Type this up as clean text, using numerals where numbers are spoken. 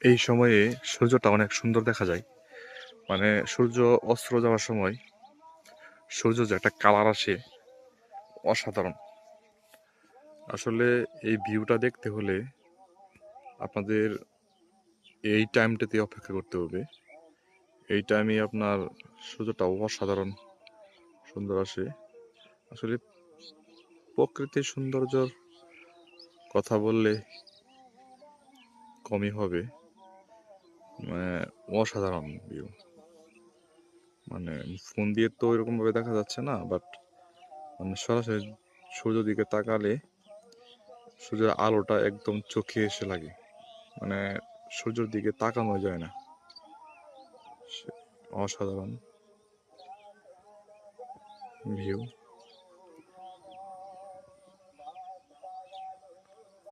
এই সময়ে সূর্যটা অনেক সুন্দর দেখা যায়। মানে সূর্য অস্ত যাওয়ার সময় সূর্য যে একটা কালার আসে, অসাধারণ। আসলে এই ভিউটা দেখতে হলে আপনাদের এই টাইমটাতে অপেক্ষা করতে হবে। এই টাইমে আপনার সূর্যটা অসাধারণ সুন্দর আসে। আসলে প্রকৃতির সৌন্দর্যর কথা বললে কমই হবে। মানে অসাধারণ ভিউ। মানে ফোন দিয়ে তো এরকম ভাবে দেখা যাচ্ছে না, বাট মানে সরাসরি সূর্যের দিকে তাকালে সূর্যের আলোটা একদম চোখে এসে লাগে। মানে সূর্যের দিকে তাকানো যায় না। অসাধারণ ভিউ।